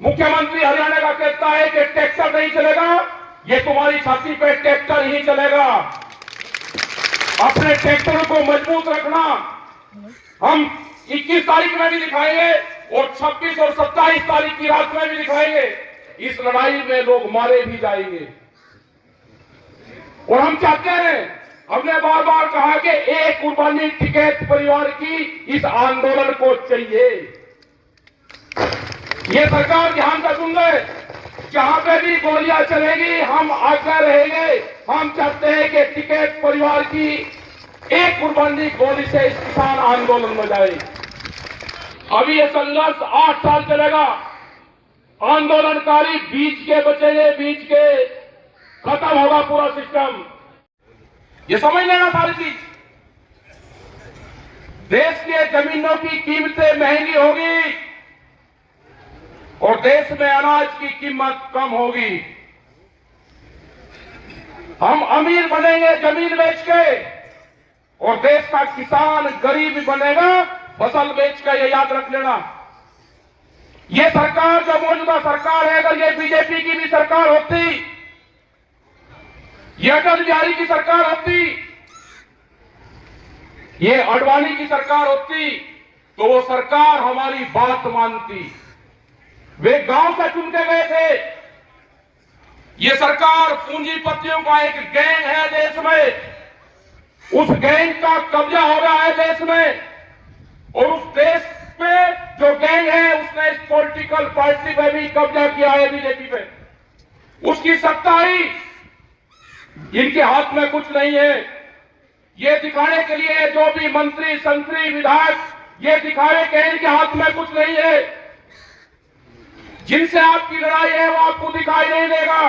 मुख्यमंत्री हरियाणा का कहता है कि ट्रैक्टर नहीं चलेगा, ये तुम्हारी छाती पे ट्रैक्टर ही चलेगा। अपने ट्रैक्टर को मजबूत रखना। हम 21 तारीख में भी दिखाएंगे और 26 और 27 तारीख की रात में भी दिखाएंगे। इस लड़ाई में लोग मारे भी जाएंगे और हम चाहते हैं, हमने बार बार कहा कि एक कुर्बानी टिकैत परिवार की इस आंदोलन को चाहिए। ये सरकार ध्यान से सुन ले, जहां पे भी गोलियां चलेगी हम आगे रहेंगे। हम चाहते हैं कि टिकैत परिवार की एक कुर्बानी गोली से इस किसान आंदोलन में जाए। अभी ये संघर्ष 8 साल चलेगा। आंदोलनकारी बीच के बचेंगे, बीच के खत्म होगा पूरा सिस्टम। ये समझ लेना सारी चीज। देश के जमीनों की कीमतें महंगी होगी और देश में अनाज की कीमत कम होगी। हम अमीर बनेंगे जमीन बेच के और देश का किसान गरीब बनेगा फसल बेच के। ये याद रख लेना। ये सरकार जो मौजूदा सरकार है, अगर ये बीजेपी की भी सरकार होती, ये अटल बिहारी की सरकार होती, ये आडवाणी की सरकार होती, तो वो सरकार हमारी बात मानती। वे गांव से चुन के गए थे। ये सरकार पूंजीपतियों का एक गैंग है देश में। उस गैंग का कब्जा हो रहा है देश में और उस देश में जो गैंग है उसने इस पॉलिटिकल पार्टी में भी कब्जा किया है, बीजेपी पे। उसकी सत्ता ही इनके हाथ में कुछ नहीं है। ये दिखाने के लिए जो भी मंत्री संतरी विधायक ये दिखावे कि इनके हाथ में कुछ नहीं है, जिनसे आपकी लड़ाई है वो आपको दिखाई नहीं देगा।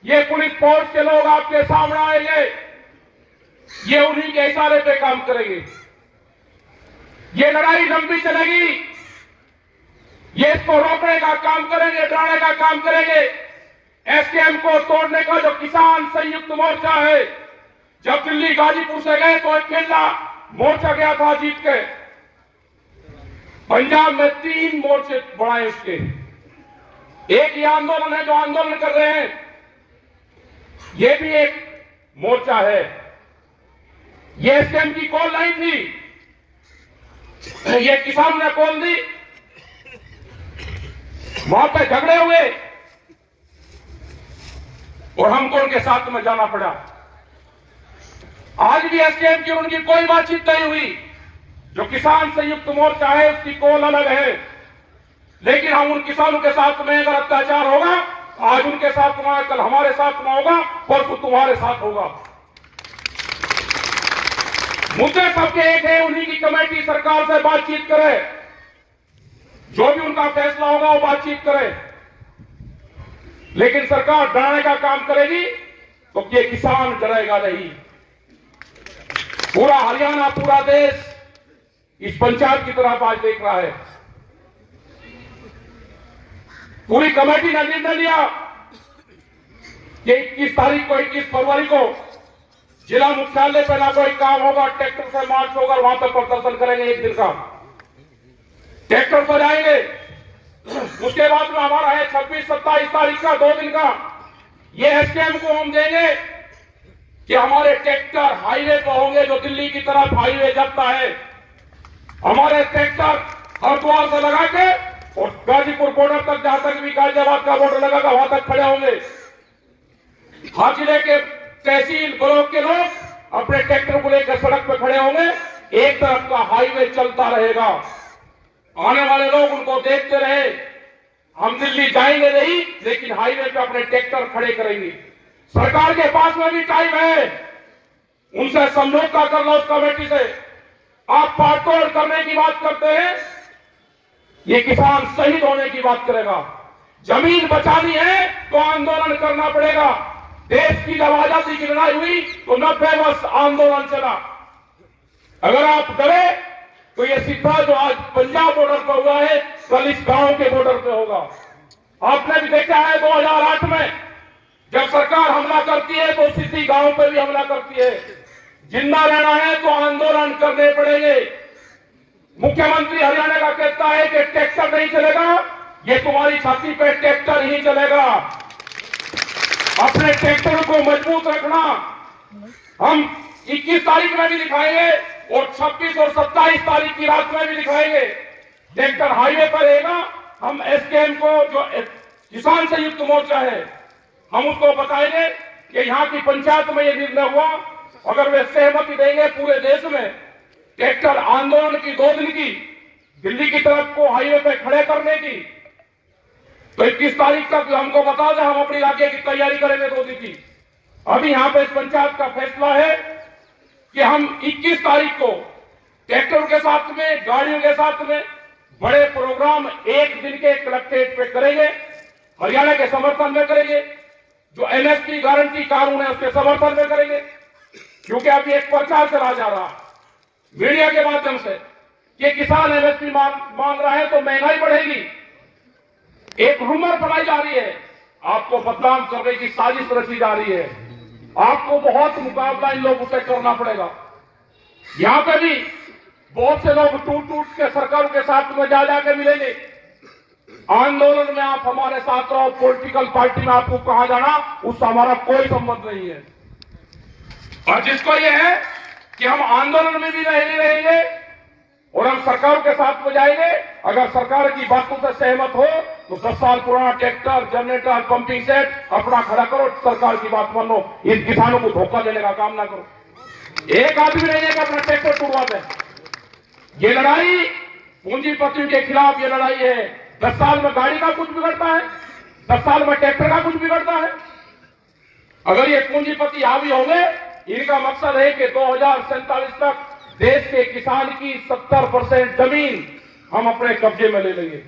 ये पुलिस फोर्स के लोग आपके सामने आएंगे, ये उन्हीं के इशारे पे काम करेंगे। ये लड़ाई लंबी चलेगी। ये इसको रोकने का काम करेंगे, डराने का काम करेंगे। एसकेएम को तोड़ने का जो किसान संयुक्त मोर्चा है, जब दिल्ली गाजीपुर से गए तो अकेला मोर्चा गया था जीत के। पंजाब में 3 मोर्चे बढ़ाए उसके। एक ये आंदोलन है जो आंदोलन कर रहे हैं, ये भी एक मोर्चा है। ये एसकेएम की कॉल नहीं थी, ये किसान ने कॉल दी। वहां पे झगड़े हुए और हमको उनके साथ में जाना पड़ा। आज भी एसकेएम की उनकी कोई बातचीत नहीं हुई। जो किसान संयुक्त मोर्चा है उसकी कॉल अलग है, लेकिन हम उन किसानों के साथ में अगर अत्याचार होगा, आज उनके साथ में, कल हमारे साथ में होगा, परसों तुम्हारे साथ होगा। मुद्दे सबके एक है, उन्हीं की कमेटी सरकार से बातचीत करे, जो भी उनका फैसला होगा वो बातचीत करे। लेकिन सरकार डराने का काम करेगी तो ये किसान डरेगा नहीं। पूरा हरियाणा, पूरा देश इस पंचायत की तरफ आज देख रहा है। पूरी कमेटी ने निर्णय लिया कि 21 तारीख को, 21 फरवरी को जिला मुख्यालय पर ना कोई काम होगा, ट्रैक्टर से मार्च होगा, वहां तक प्रदर्शन करेंगे। एक दिन का ट्रैक्टर पर जाएंगे। उसके बाद में हमारा है 26-27 तारीख का 2 दिन का। ये एसकेएम को हम देंगे कि हमारे ट्रैक्टर हाईवे पर होंगे, जो दिल्ली की तरफ हाईवे जाता है। हमारे ट्रैक्टर हरिद्वार से लगा के और गाजीपुर बॉर्डर तक, जहां तक भी गाजियाबाद का बॉर्डर लगागा वहां तक खड़े होंगे। हर जिले के तहसील ब्लॉक के लोग अपने ट्रैक्टर को लेकर सड़क पर खड़े होंगे। एक तरफ का हाईवे चलता रहेगा। आने वाले लोग उनको देखते रहे। हम दिल्ली जाएंगे नहीं, लेकिन हाईवे पे अपने ट्रैक्टर खड़े करेंगे। सरकार के पास में भी टाइम है, उनसे समझौता कर लो उस कमेटी से। आप पाटतोड़ करने की बात करते हैं, ये किसान शहीद होने की बात करेगा। जमीन बचानी है तो आंदोलन करना पड़ेगा। देश की जब आजादी की लड़ाई हुई तो 90 वर्ष आंदोलन चला। अगर आप डरे तो ये सीधा जो आज पंजाब बॉर्डर पर हुआ है, कल इस गांव के बॉर्डर पे होगा। आपने भी देखा है 2008 में जब सरकार हमला करती है तो स्थिति गांव पे भी हमला करती है। जिंदा रहना है तो आंदोलन करने पड़ेंगे। मुख्यमंत्री हरियाणा का कहता है कि ट्रैक्टर नहीं चलेगा, ये तुम्हारी छाती पे ट्रैक्टर ही चलेगा। अपने ट्रैक्टर को मजबूत रखना। हम 21 तारीख में भी दिखाएंगे और 26 और 27 तारीख की रात में भी दिखाएंगे। ट्रैक्टर हाईवे पर रहेगा। हम एसकेएम को, जो किसान संयुक्त मोर्चा है, हम उसको बताएंगे कि यहां की पंचायत में यह निर्णय हुआ, अगर वे सहमति देंगे पूरे देश में ट्रैक्टर आंदोलन की 2 दिन की दिल्ली की तरफ को हाईवे पे खड़े करने की, तो 21 तारीख तक हमको बता दें, हम अपनी इलाके की तैयारी करेंगे 2 दिन की। अभी यहां पे इस पंचायत का फैसला है कि हम 21 तारीख को ट्रैक्टर के साथ में, गाड़ियों के साथ में बड़े प्रोग्राम 1 दिन के कलेक्ट्रेट पे करेंगे। हरियाणा के समर्थन में करेंगे, जो एमएसपी गारंटी कानून है उसके समर्थन में करेंगे। क्योंकि अभी एक प्रचार चला जा रहा मीडिया के माध्यम से कि किसान एमएसपी मांग रहा है तो महंगाई बढ़ेगी। एक रूमर फैलाई जा रही है, आपको बदनाम करने की साजिश रची जा रही है। आपको बहुत मुकाबला इन लोगों से करना पड़ेगा। यहां पे भी बहुत से लोग टूट के सरकारों के साथ में जा जाके मिलेंगे। आंदोलन में आप हमारे साथ रहो, पॉलिटिकल पार्टी में आपको कहां जाना उससे हमारा कोई संबंध नहीं है। और जिसको ये है कि हम आंदोलन में भी नहीं रहेंगे और हम सरकार के साथ में जाएंगे, अगर सरकार की बातों से सहमत हो तो 10 साल पुराना ट्रैक्टर, जनरेटर, पंपिंग सेट अपना खड़ा करो, सरकार की बात मानो। इन किसानों को धोखा देने का काम ना करो। एक आदमी नहीं है कि अपना ट्रैक्टर टूटवा दे। ये लड़ाई पूंजीपतियों के खिलाफ ये लड़ाई है। 10 साल में गाड़ी का कुछ बिगड़ता है, 10 साल में ट्रैक्टर का कुछ बिगड़ता है। अगर ये पूंजीपति हावी होंगे, इनका मकसद है कि 2047 तक देश के किसान की 70% जमीन हम अपने कब्जे में ले लेंगे।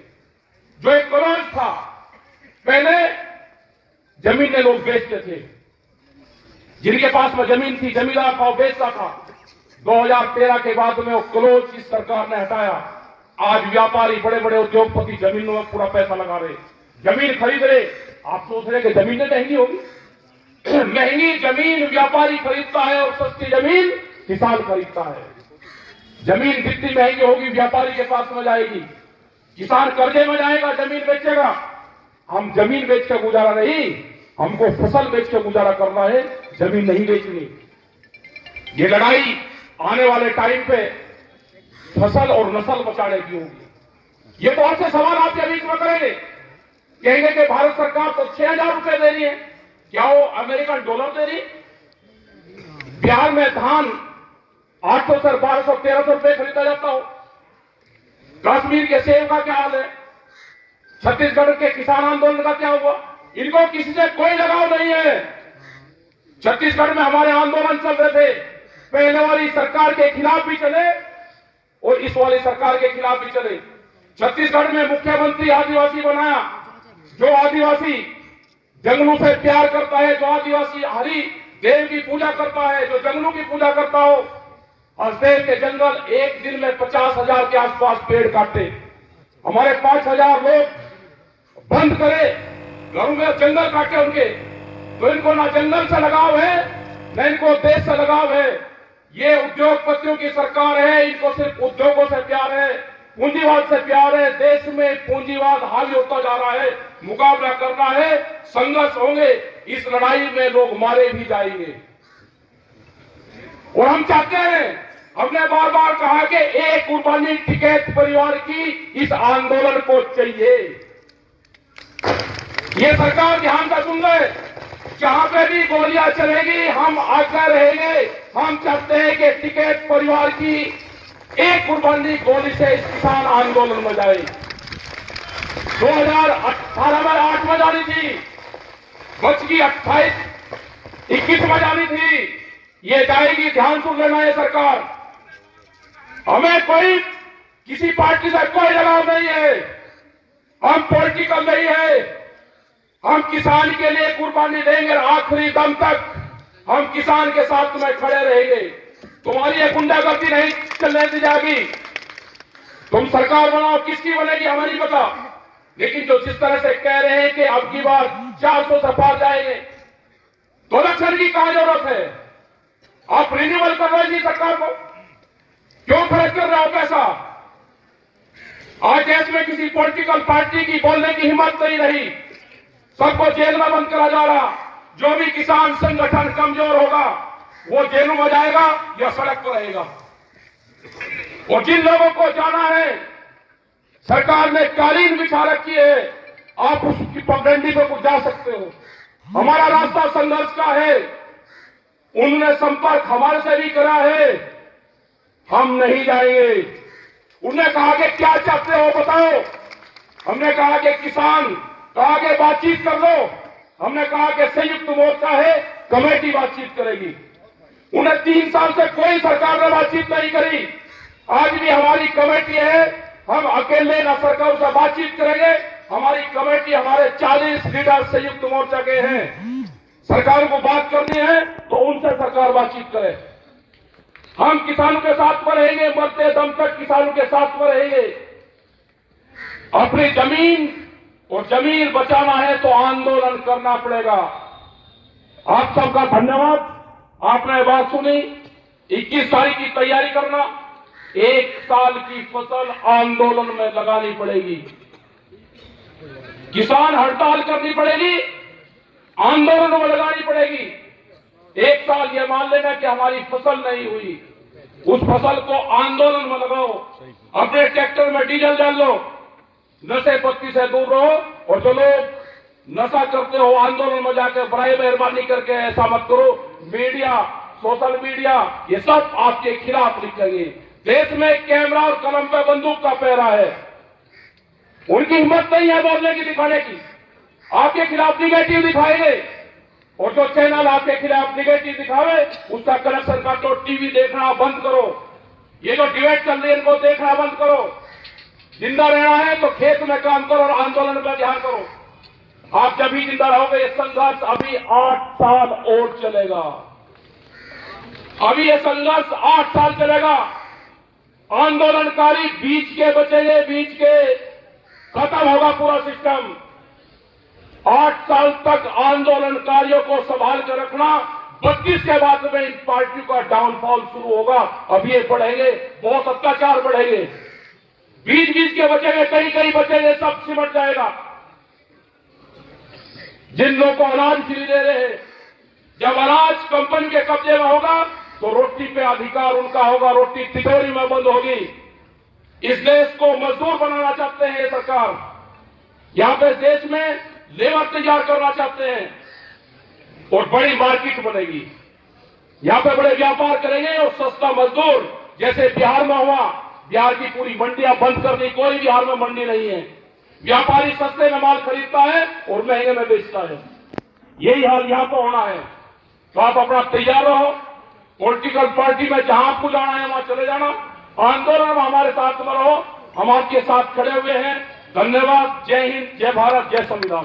जो एक करोड़ था, पहले जमीनें लोग बेचते थे, जिनके पास में जमीन थी जमींदार भाव बेचता था। 2013 के बाद में वो क्लोज की सरकार ने हटाया। आज व्यापारी, बड़े बड़े उद्योगपति जमीनों में पूरा पैसा लगा रहे, जमीन खरीद रहे। आप सोच रहे कि जमीनें महंगी होगी? महंगी जमीन व्यापारी खरीदता है और सस्ती जमीन किसान खरीदता है। जमीन जितनी महंगी होगी व्यापारी के पास में जाएगी, किसान कर्जे में जाएगा, जमीन बेचेगा। हम जमीन बेच के गुजारा नहीं, हमको फसल बेच के गुजारा करना है, जमीन नहीं बेचनी। ये लड़ाई आने वाले टाइम पे फसल और नस्ल बचाने की होगी। ये बहुत से सवाल आपके बीच में करेंगे, कहेंगे कि भारत सरकार तो 6,000 रुपए दे रही है, क्या वो अमेरिकन डॉलर दे रही? बिहार में धान 800 से 1200 1300 रुपए खरीदा जाता हो। कश्मीर के सेब का क्या हाल है? छत्तीसगढ़ के किसान आंदोलन का क्या हुआ? इनको किसी से कोई लगाव नहीं है। छत्तीसगढ़ में हमारे आंदोलन चल रहे थे, पहले वाली सरकार के खिलाफ भी चले और इस वाली सरकार के खिलाफ भी चले। छत्तीसगढ़ में मुख्यमंत्री आदिवासी बनाया। जो आदिवासी जंगलों से प्यार करता है, जो आदिवासी हरि देव की पूजा करता है, जो जंगलों की पूजा करता हो, और देश के जंगल एक दिन में 50,000 के आसपास पेड़ काटे। हमारे 5,000 लोग बंद करे, घरों में जंगल काटे उनके। तो इनको ना जंगल से लगाव है, न इनको देश से लगाव है। ये उद्योगपतियों की सरकार है, इनको सिर्फ उद्योगों से प्यार है, पूंजीवाद से प्यार है। देश में पूंजीवाद हावी होता जा रहा है, मुकाबला करना है, संघर्ष होंगे। इस लड़ाई में लोग मारे भी जाएंगे और हम चाहते हैं, हमने बार बार कहा कि एक कुर्बानी टिकैत परिवार की इस आंदोलन को चाहिए। ये सरकार ध्यान से सुन ले, जहां पे भी गोलियां चलेगी हम आगे रहेंगे। हम चाहते हैं कि टिकैत परिवार की एक कुर्बानी गोली से इस किसान आंदोलन में जाए। 2018 में 8 में जानी थी, बच की 21 में जानी थी, ये जाएगी। ध्यान सुन लेना है सरकार, हमें कोई किसी पार्टी से कोई लगाव नहीं है, हम पॉलिटिकल नहीं है। हम किसान के लिए कुर्बानी देंगे, आखिरी दम तक हम किसान के साथ में खड़े रहेंगे। तुम्हारी ये गुंडागर्दी नहीं चलने दी जाएगी। तुम सरकार बनाओ, किसकी बनेगी हमें नहीं पता, लेकिन जो जिस तरह से कह रहे हैं कि अब की बार 400 से पार जाएंगे, तो इलेक्शन की कहां जरूरत है? आप रिन्यूअल कर रहे हैं सरकार को, क्यों खर्च कर रहे हो पैसा? आज देश में किसी पॉलिटिकल पार्टी की बोलने की हिम्मत नहीं रही, सबको जेल में बंद करा जा रहा। जो भी किसान संगठन कमजोर होगा वो जेलों में जाएगा या सड़क पर रहेगा। और जिन लोगों को जाना है, सरकार ने कालीन बिछा रखी है, आप उसकी पगडंडी पे कुछ जा सकते हो। हमारा रास्ता संघर्ष का है, उन्होंने संपर्क हमारे से भी करा है, हम नहीं जाएंगे। उन्होंने कहा कि क्या चाहते हो बताओ, हमने कहा कि किसान, कहा कि बातचीत कर लो, हमने कहा कि संयुक्त मोर्चा है, कमेटी बातचीत करेगी। उन्हें 3 साल से कोई सरकार ने बातचीत नहीं करी। आज भी हमारी कमेटी है, हम अकेले न सरकार से बातचीत करेंगे। हमारी कमेटी, हमारे 40 लीडर संयुक्त मोर्चा के हैं। सरकार को बात करनी है तो उनसे सरकार बातचीत करे। हम किसानों के साथ में रहेंगे, मरते दम तक किसानों के साथ में रहेंगे। अपनी जमीन और जमीन बचाना है तो आंदोलन करना पड़ेगा। आप सबका धन्यवाद, आपने बात सुनी। 21 तारीख की तैयारी करना, 1 साल की फसल आंदोलन में लगानी पड़ेगी। किसान हड़ताल करनी पड़ेगी, आंदोलन में लगानी पड़ेगी। 1 साल ये मान लेना कि हमारी फसल नहीं हुई, उस फसल को आंदोलन में लगाओ। अपने ट्रैक्टर में डीजल डाल लो, नशे पत्ती से दूर रहो। और जो लोग नशा करते हो आंदोलन में जाकर बड़ाई मेहरबानी करके ऐसा मत करो। मीडिया, सोशल मीडिया, ये सब आपके खिलाफ लिखेंगे। देश में कैमरा और कलम पे बंदूक का पहरा है, उनकी हिम्मत नहीं है बोलने की, दिखाने की। आपके खिलाफ निगेटिव दिखाएंगे, और जो चैनल आपके खिलाफ निगेटिव दिखावे उसका कनेक्शन काटो, टीवी देखना बंद करो। ये जो डिबेट चल रही है इनको देखना बंद करो। जिंदा रहना है तो खेत में काम करो और आंदोलन पर ध्यान करो। आप जब भी जिंदा रहोगे, ये संघर्ष अभी 8 साल और चलेगा। अभी ये संघर्ष 8 साल चलेगा। आंदोलनकारी बीच के बचेंगे, बीच के खत्म होगा पूरा सिस्टम। 8 साल तक आंदोलनकारियों को संभाल कर रखना। 32 के बाद में इन पार्टियों का डाउनफॉल शुरू होगा। अब ये बढ़ेंगे, बहुत अत्याचार बढ़ेंगे। बीच बीच के बचेंगे, कहीं कहीं बचेंगे, सब सिमट जाएगा। जिन लोगों को अनाज फ्री दे रहे हैं, जब अनाज कंपनी के कब्जे में होगा तो रोटी पे अधिकार उनका होगा, रोटी तिजोरी में बंद होगी। इस देश को मजदूर बनाना चाहते हैं ये सरकार। यहां पे देश में लेबर तैयार करना चाहते हैं और बड़ी मार्केट बनेगी। यहां पे बड़े व्यापार करेंगे और सस्ता मजदूर, जैसे बिहार में हुआ। बिहार की पूरी मंडियां बंद कर दी, कोई बिहार में मंडी नहीं है। व्यापारी सस्ते में माल खरीदता है और महंगे में बेचता है। यही हाल यहां पर होना है। तो आप अपना तैयार रहो। पॉलिटिकल पार्टी में जहां आपको जाना है वहां चले जाना। आंदोलन में हमारे साथ में रहो, हम आपके साथ खड़े हुए हैं। धन्यवाद। जय हिंद, जय भारत, जय संविधान।